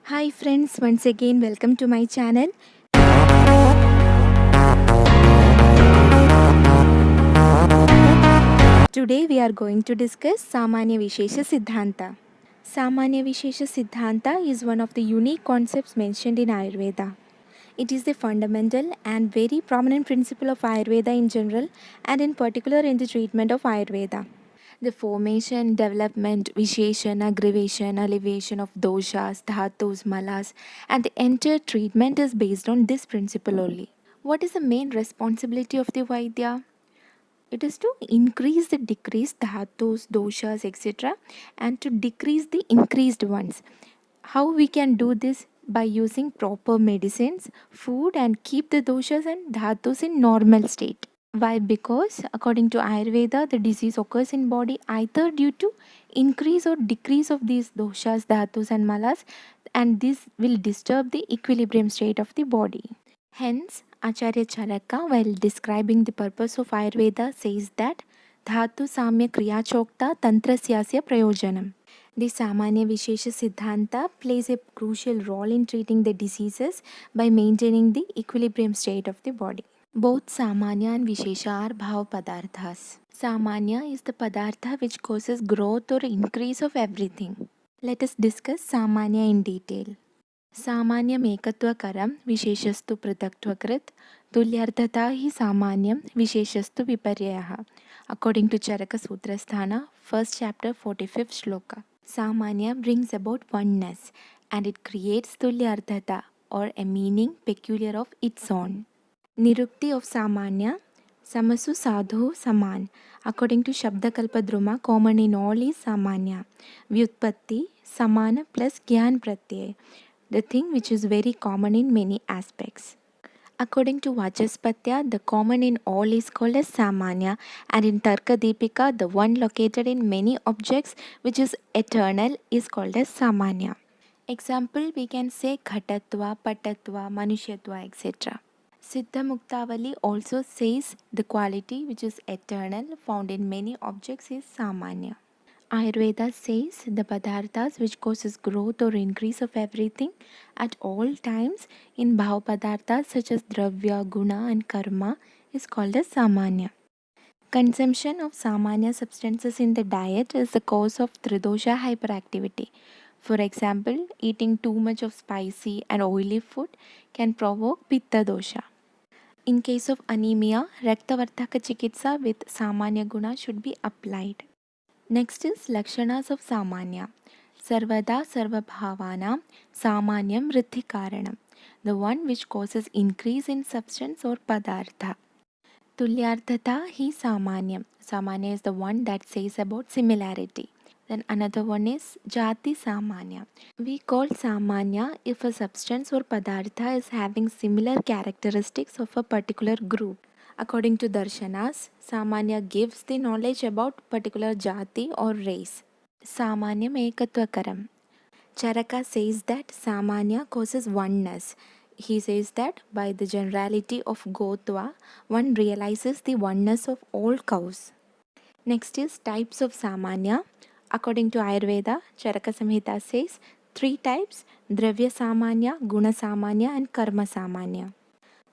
Hi friends, once again welcome to my channel. Today we are going to discuss Samanya Vishesha Siddhanta. Samanya Vishesha Siddhanta is one of the unique concepts mentioned in Ayurveda. It is the fundamental and very prominent principle of Ayurveda in general and in particular in the treatment of Ayurveda. The formation, development, visheshan, aggravation, elevation of doshas, dhatus, malas, and the entire treatment is based on this principle only. What is the main responsibility of the Vaidya? It is to increase the decreased dhatus, doshas, etc., and to decrease the increased ones. How we can do this? By using proper medicines, food, and keep the doshas and dhatus in normal state. Why? Because according to Ayurveda, the disease occurs in body either due to increase or decrease of these doshas, dhatus, and malas, and this will disturb the equilibrium state of the body. Hence, Acharya Charaka, while describing the purpose of Ayurveda, says that Dhatu Samya Kriya Chokta Tantrasyasya Prayojanam. The Samanya Vishesha Siddhanta plays a crucial role in treating the diseases by maintaining the equilibrium state of the body. Both Samanya and Vishesha are Bhava Padarthas. Samanya is the Padartha which causes growth or increase of everything. Let us discuss Samanya in detail. सामान्यम एकत्वकरम विशेषस्तु पृथक्त्वकृत तुल्यार्थता he सामान्यम विशेषस्तु विपर्ययः. According to Charaka Sutrasthana, first chapter 45th shloka. Samanya brings about oneness and it creates tulyarthata or a meaning peculiar of its own. Nirukti of Samanya, Samasu Sadhu Saman. According to Shabdakalpadruma, common in all is Samanya. Vyutpatti, Samana plus Gyan Pratyay, the thing which is very common in many aspects. According to Vachaspatya, the common in all is called as Samanya, and in Tarka Deepika, the one located in many objects which is eternal is called as Samanya. Example, we can say Ghatatva, Patatva, Manushyatva, etc. Siddha Muktavali also says the quality which is eternal found in many objects is Samanya. Ayurveda says the padarthas which causes growth or increase of everything at all times in bhava padarthas such as dravya, guna and karma is called as samanya. Consumption of samanya substances in the diet is the cause of tridosha hyperactivity. For example, eating too much of spicy and oily food can provoke pitta dosha. In case of anemia, Raktavardhaka Chikitsa with Samanya Guna should be applied. Next is Lakshanas of Samanya. Sarvada Sarvabhavana Samanyam Vriddhi Karanam. The one which causes increase in substance or padartha. Tulyarthata hi Samanyam. Samanya is the one that says about similarity. Then another one is Jati Samanya. We call Samanya if a substance or padartha is having similar characteristics of a particular group. According to Darshanas, Samanya gives the knowledge about particular jati or race. Samanyam ekatvakaram. Charaka says that Samanya causes oneness. He says that by the generality of Gotva, one realizes the oneness of all cows. Next is types of Samanya. According to Ayurveda, Charaka Samhita says 3 types: Dravya Samanya, Guna Samanya and Karma Samanya.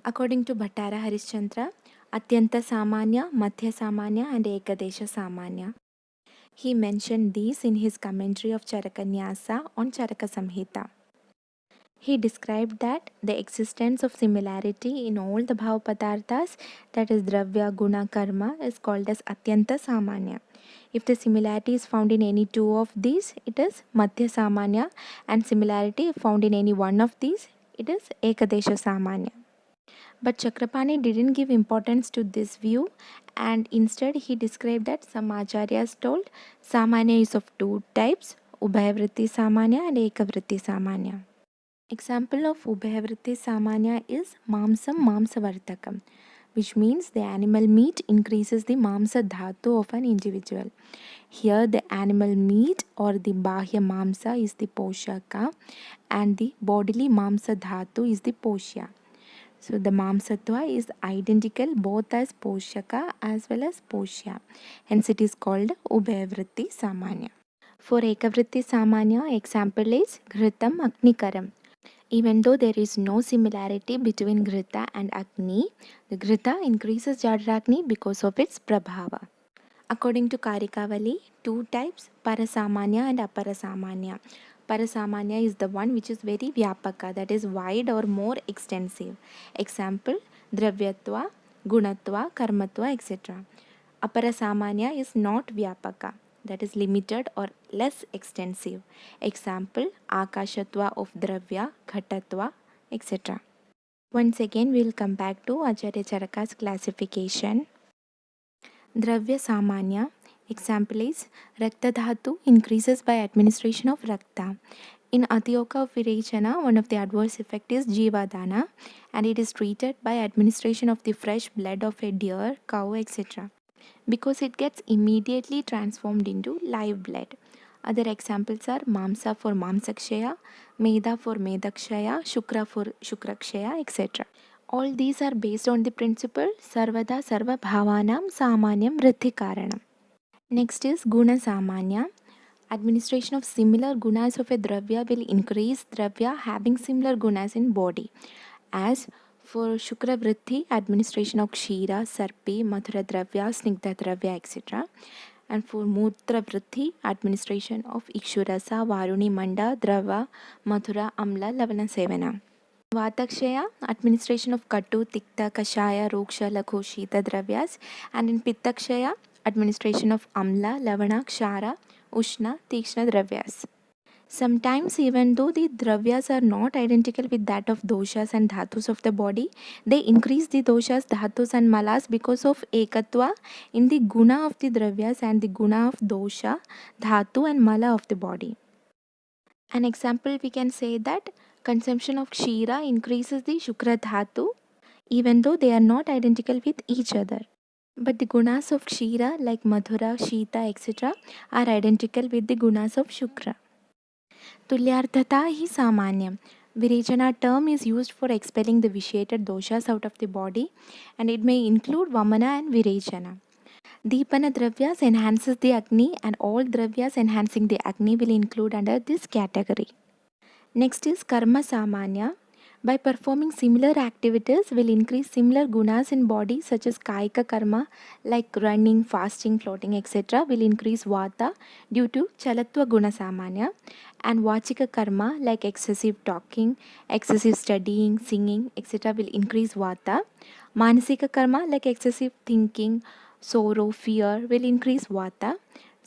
According to Bhattara Harishchandra, Atyanta Samanya, Madhya Samanya and Ekadesha Samanya. He mentioned these in his commentary of Charakanyasa on Charaka Samhita. He described that the existence of similarity in all the bhava padarthas, that is dravya, guna, karma, is called as Atyanta Samanya. If the similarity is found in any two of these, it is Madhya Samanya, and similarity found in any one of these, it is Ekadesha Samanya. But Chakrapani didn't give importance to this view, and instead he described that some acharyas told Samanya is of 2 types, Ubhayavritti Samanya and Ekavritti Samanya. Example of Ubhayavritti Samanya is Mamsam Mamsavartakam, which means the animal meat increases the Mamsa Dhatu of an individual. Here the animal meat or the Bahya Mamsa is the Poshaka and the bodily Mamsa Dhatu is the Poshya. So the Mamsatva is identical both as Poshaka as well as Poshya. Hence it is called Ubhayavritti Samanya. For Ekavritti Samanya, example is Ghritam Agnikaram. Even though there is no similarity between Ghrita and Agni, the Ghrita increases Jadragni because of its Prabhava. According to Karikavali, two types, Parasamanya and Aparasamanya. Parasamanya is the one which is very Vyapaka, that is wide or more extensive. Example, Dravyatva, Gunatva, Karmatva, etc. Aparasamanya is not Vyapaka, that is limited or less extensive. Example, Akashatva of Dravya, Ghatatva, etc. Once again, we will come back to Acharya Charaka's classification. Dravya Samanya, example is Rakta Dhatu increases by administration of Rakta. In Atioka of Virechana, one of the adverse effect is Jivadana, and it is treated by administration of the fresh blood of a deer, cow, etc. because it gets immediately transformed into live blood. Other examples are Mamsa for Mamsakshaya, Meda for Medakshaya, Shukra for Shukrakshaya, etc. All these are based on the principle Sarvada Sarva Bhavanam Samanyam Vriddhi Karanam. Next is Guna Samanya. Administration of similar gunas of a dravya will increase dravya having similar gunas in body. As for Shukra Vriddhi, administration of Kshira, Sarpi, Mathura Dravya, Snigdha Dravya, etc. And for Mutra Vriddhi, administration of Ikshurasa, Varuni Manda, Drava, Mathura, Amla, Lavana Sevana. Vatakshaya, administration of Katu, Tikta, Kashaya, Roksha, Lakho, Shita Dravyas. And in Pittakshaya, administration of Amla, Lavana, Kshara, Ushna, Tikshna Dravyas. Sometimes, even though the dravyas are not identical with that of doshas and dhatus of the body, they increase the doshas, dhatus and malas because of ekatva in the guna of the dravyas and the guna of dosha, dhatu and mala of the body. An example, we can say that consumption of kshira increases the shukra dhatu even though they are not identical with each other. But the gunas of kshira like madhura, shita, etc. are identical with the gunas of shukra. Tulyarthata hi samanyam. Virechana term is used for expelling the vitiated doshas out of the body, and it may include Vamana and Virechana. Deepana Dravyas enhances the Agni, and all Dravyas enhancing the Agni will include under this category. Next is Karma Samanya. By performing similar activities will increase similar gunas in body such as Kaika Karma like running, fasting, floating, etc. will increase Vata due to Chalatva Guna Samanya, and Vachika Karma like excessive talking, excessive studying, singing, etc. will increase Vata. Manasika Karma like excessive thinking, sorrow, fear will increase Vata.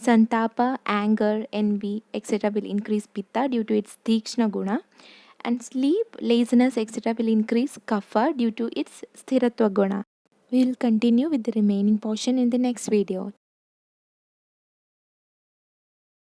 Santapa, anger, envy, etc. will increase Pitta due to its Tikshna Guna. And sleep, laziness, etc. will increase Kapha due to its Sthiratva Guna. We will continue with the remaining portion in the next video.